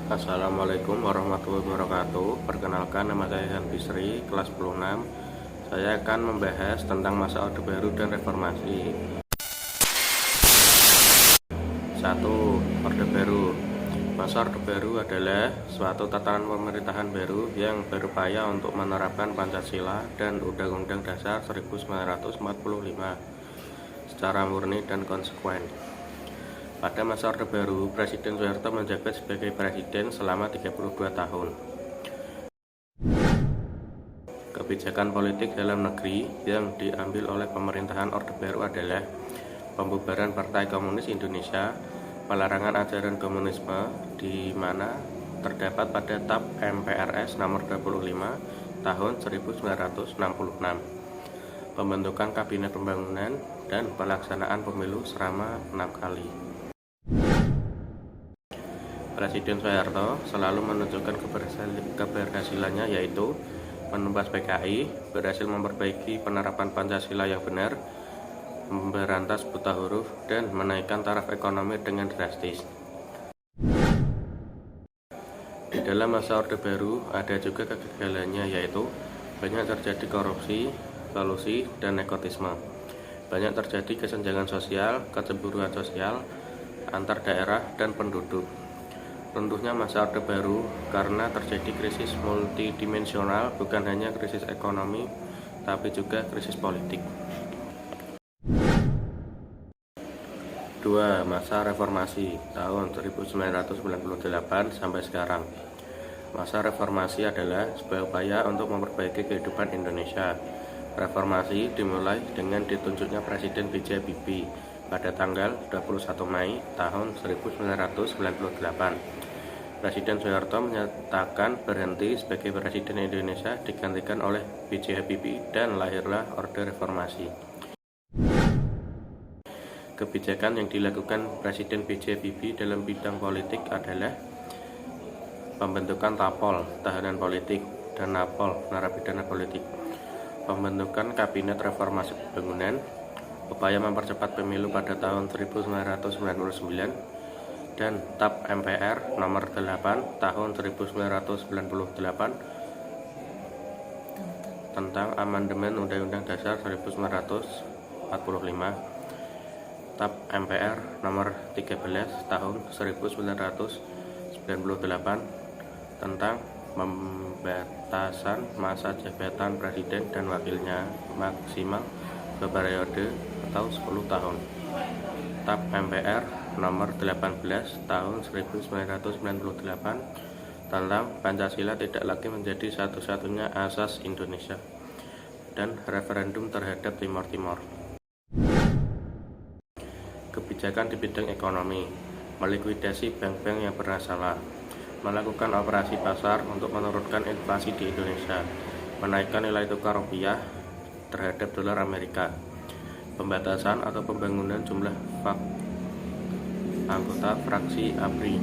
Assalamualaikum warahmatullahi wabarakatuh. Perkenalkan, nama saya Yan Bisri, kelas 10-6. Saya akan membahas tentang masa Orde Baru dan Reformasi. 1. Orde Baru. Masa Orde Baru adalah suatu tatanan pemerintahan baru yang berupaya untuk menerapkan Pancasila dan Undang-Undang Dasar 1945 secara murni dan konsekuen. Pada masa Orde Baru, Presiden Soeharto menjabat sebagai presiden selama 32 tahun. Kebijakan politik dalam negeri yang diambil oleh pemerintahan Orde Baru adalah pembubaran Partai Komunis Indonesia, pelarangan ajaran komunisme, di mana terdapat pada TAP MPRS nomor 25 tahun 1966, pembentukan Kabinet Pembangunan, dan pelaksanaan pemilu selama 6 kali. Presiden Soeharto selalu menunjukkan keberhasilannya, yaitu menumpas PKI, berhasil memperbaiki penerapan Pancasila yang benar, memberantas buta huruf, dan menaikkan taraf ekonomi dengan drastis. Di dalam masa Orde Baru ada juga kegagalannya, yaitu banyak terjadi korupsi, kolusi, dan nepotisme. Banyak terjadi kesenjangan sosial, kecemburuan sosial antar daerah dan penduduk. Runtuhnya masa Orde Baru karena terjadi krisis multidimensional, bukan hanya krisis ekonomi, tapi juga krisis politik. 2. Masa Reformasi tahun 1998 sampai sekarang. Masa reformasi adalah sebuah upaya untuk memperbaiki kehidupan Indonesia. Reformasi dimulai dengan ditunjuknya Presiden B.J. Habibie pada tanggal 21 Mei tahun 1998. Presiden Soeharto menyatakan berhenti sebagai Presiden Indonesia, digantikan oleh B.J. Habibie, dan lahirlah Orde Reformasi. Kebijakan yang dilakukan Presiden B.J. Habibie dalam bidang politik adalah pembentukan TAPOL, tahanan politik, dan NAPOL, narapidana politik, pembentukan Kabinet Reformasi Pembangunan, upaya mempercepat pemilu pada tahun 1999, dan TAP MPR nomor 8 tahun 1998 tentang amandemen Undang-Undang Dasar 1945, TAP MPR nomor 13 tahun 1998 tentang pembatasan masa jabatan presiden dan wakilnya maksimal berperiode atau 10 tahun. TAP MPR nomor 18 tahun 1998 tentang Pancasila tidak lagi menjadi satu-satunya asas Indonesia, dan referendum terhadap Timor Timur. Kebijakan di bidang ekonomi: melikuidasi bank-bank yang bermasalah, melakukan operasi pasar untuk menurunkan inflasi di Indonesia, menaikkan nilai tukar rupiah terhadap dolar Amerika, pembatasan atau pembangunan jumlah anggota fraksi ABRI,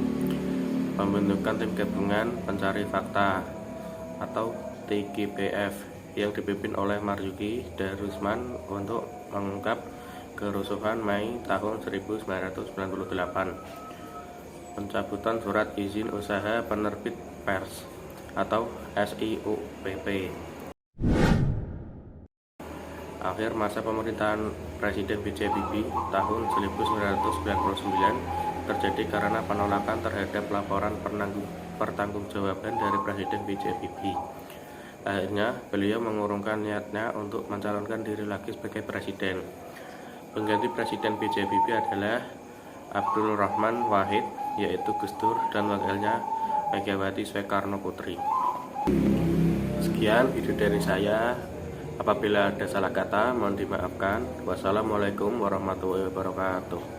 pembentukan tim gabungan pencari fakta atau TGPF yang dipimpin oleh Marzuki Darusman untuk mengungkap kerusuhan Mei tahun 1998, pencabutan surat izin usaha penerbit pers atau SIUPP. Akhir masa pemerintahan Presiden B.J. Habibie tahun 1999 terjadi karena penolakan terhadap laporan pertanggungjawaban dari Presiden B.J. Habibie. Akhirnya, beliau mengurungkan niatnya untuk mencalonkan diri lagi sebagai presiden. Pengganti Presiden B.J. Habibie adalah Abdul Rahman Wahid, yaitu Gus Dur, dan wakilnya Megawati Soekarno Putri. Sekian video dari saya. Apabila ada salah kata, mohon dimaafkan. Wassalamualaikum warahmatullahi wabarakatuh.